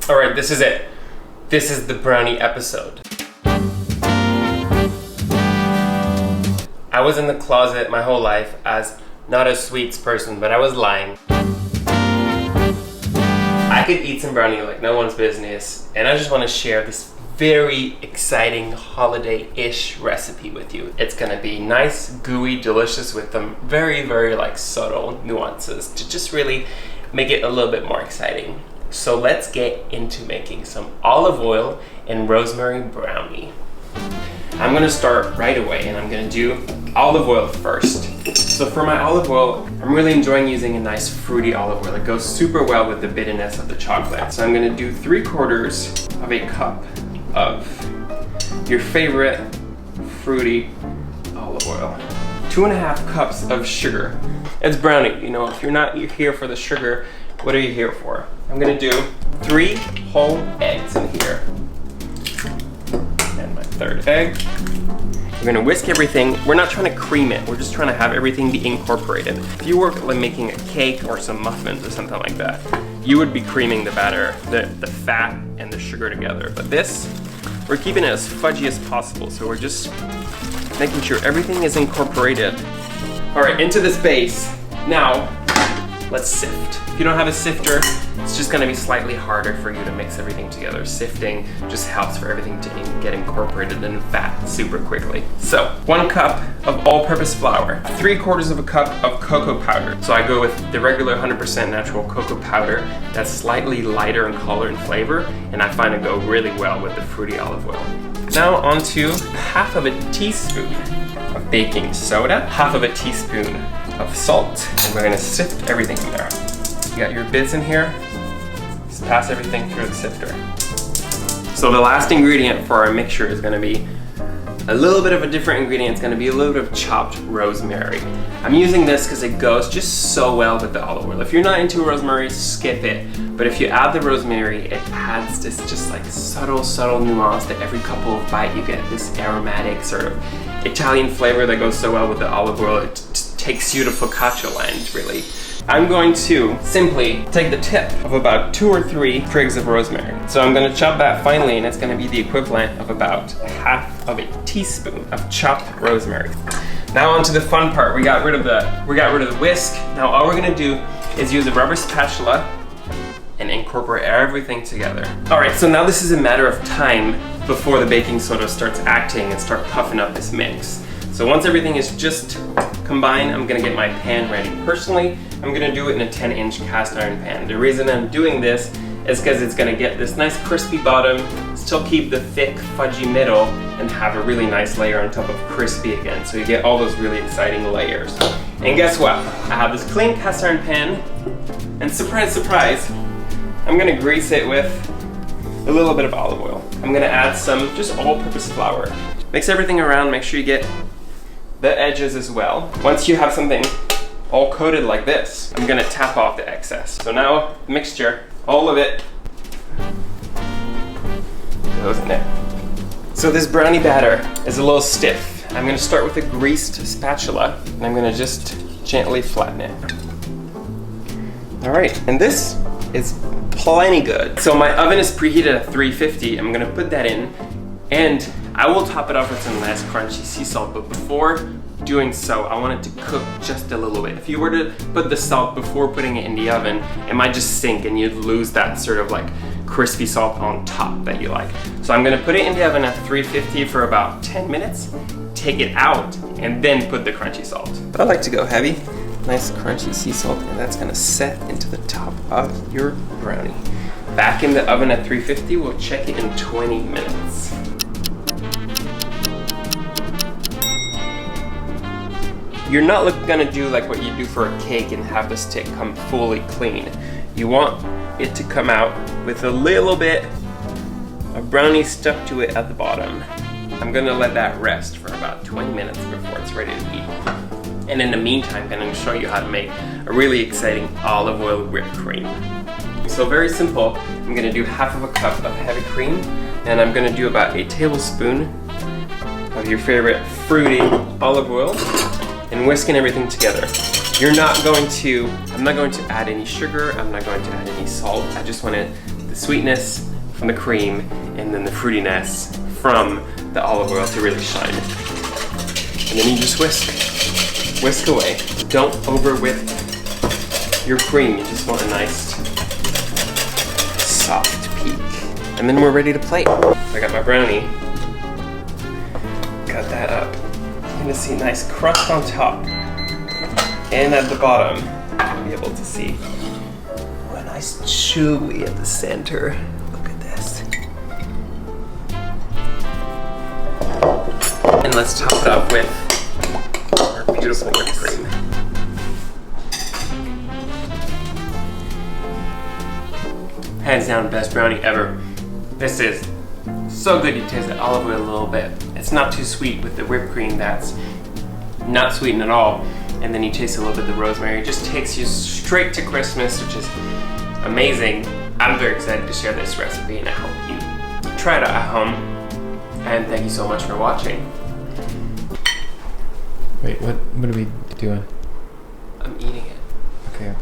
All right, this is it. This is the brownie episode. I was in the closet my whole life as not a sweets person, but I was lying. I could eat some brownie like no one's business, and I just want to share this very exciting holiday-ish recipe with you. It's gonna be nice, gooey, delicious with some very, very like subtle nuances to just really make it a little bit more exciting. So let's get into making some olive oil and rosemary brownie. I'm gonna start right away and I'm gonna do olive oil first. So for my olive oil, I'm really enjoying using a nice fruity olive oil. It goes super well with the bitterness of the chocolate. So I'm gonna do 3/4 of a cup of your favorite fruity olive oil. 2.5 cups of sugar. It's brownie, you know, if you're here for the sugar, what are you here for? I'm gonna do 3 whole eggs in here. And my 3rd egg. We're gonna whisk everything. We're not trying to cream it. We're just trying to have everything be incorporated. If you were like making a cake or some muffins or something like that, you would be creaming the batter, the fat and the sugar together. But this, we're keeping it as fudgy as possible. So we're just making sure everything is incorporated. All right, into this base. Now, let's sift. If you don't have a sifter, it's just gonna be slightly harder for you to mix everything together. Sifting just helps for everything to get incorporated in fat super quickly. So, 1 cup of all-purpose flour, 3/4 of a cup of cocoa powder. So I go with the regular 100% natural cocoa powder that's slightly lighter in color and flavor, and I find it go really well with the fruity olive oil. Now onto 1/2 teaspoon of baking soda, 1/2 teaspoon of salt, and we're gonna sift everything in there. You got your bits in here, just pass everything through the sifter. So the last ingredient for our mixture is gonna be a little bit of a different ingredient. It's gonna be a little bit of chopped rosemary. I'm using this because it goes just so well with the olive oil. If you're not into rosemary, skip it. But if you add the rosemary, it adds this just like subtle nuance that every couple of bites you get this aromatic sort of Italian flavor that goes so well with the olive oil. It just takes you to focaccia land, really. I'm going to simply take the tip of about 2 or 3 twigs of rosemary. So I'm gonna chop that finely, and it's gonna be the equivalent of about 1/2 teaspoon of chopped rosemary. Now onto the fun part. We got rid of the whisk. Now all we're gonna do is use a rubber spatula and incorporate everything together. All right, so now this is a matter of time before the baking soda starts acting and start puffing up this mix. So once everything is just combined, I'm gonna get my pan ready. Personally, I'm gonna do it in a 10-inch cast iron pan. The reason I'm doing this is because it's gonna get this nice crispy bottom, still keep the thick, fudgy middle, and have a really nice layer on top of crispy again. So you get all those really exciting layers. And guess what? I have this clean cast iron pan, and surprise, surprise, I'm gonna grease it with a little bit of olive oil. I'm gonna add some just all-purpose flour. Mix everything around, make sure you get the edges as well. Once you have something all coated like this, I'm gonna tap off the excess. So now, mixture, all of it goes in there. So this brownie batter is a little stiff. I'm gonna start with a greased spatula, and I'm gonna just gently flatten it. All right, and this is plenty good. So my oven is preheated at 350. I'm gonna put that in, and I will top it off with some nice crunchy sea salt, but before doing so, I want it to cook just a little bit. If you were to put the salt before putting it in the oven, it might just sink and you'd lose that sort of like crispy salt on top that you like. So I'm gonna put it in the oven at 350 for about 10 minutes, take it out, and then put the crunchy salt. But I like to go heavy. Nice crunchy sea salt, and that's gonna set into the top of your brownie. Back in the oven at 350, we'll check it in 20 minutes. You're not gonna do like what you do for a cake and have the stick come fully clean. You want it to come out with a little bit of brownie stuck to it at the bottom. I'm gonna let that rest for about 20 minutes before it's ready to eat. And in the meantime, I'm gonna show you how to make a really exciting olive oil whipped cream. So very simple. I'm gonna do 1/2 cup of heavy cream, and I'm gonna do about a tablespoon of your favorite fruity olive oil, and whisking everything together. I'm not going to add any sugar, I'm not going to add any salt. I just want to the sweetness from the cream and then the fruitiness from the olive oil to really shine. And then you just whisk away. Don't over whip your cream. You just want a nice soft peak. And then we're ready to plate. I got my brownie. Cut that up. You're gonna see a nice crust on top and at the bottom. You'll be able to see a nice chewy at the center. Look at this. And let's top it up with our beautiful whipped cream. Hands down, best brownie ever. This is so good. You taste the olive oil a little bit. It's not too sweet with the whipped cream that's not sweetened at all. And then you taste a little bit of the rosemary. It just takes you straight to Christmas, which is amazing. I'm very excited to share this recipe and I hope you try it out at home. And thank you so much for watching. Wait, what are we doing? I'm eating it. Okay.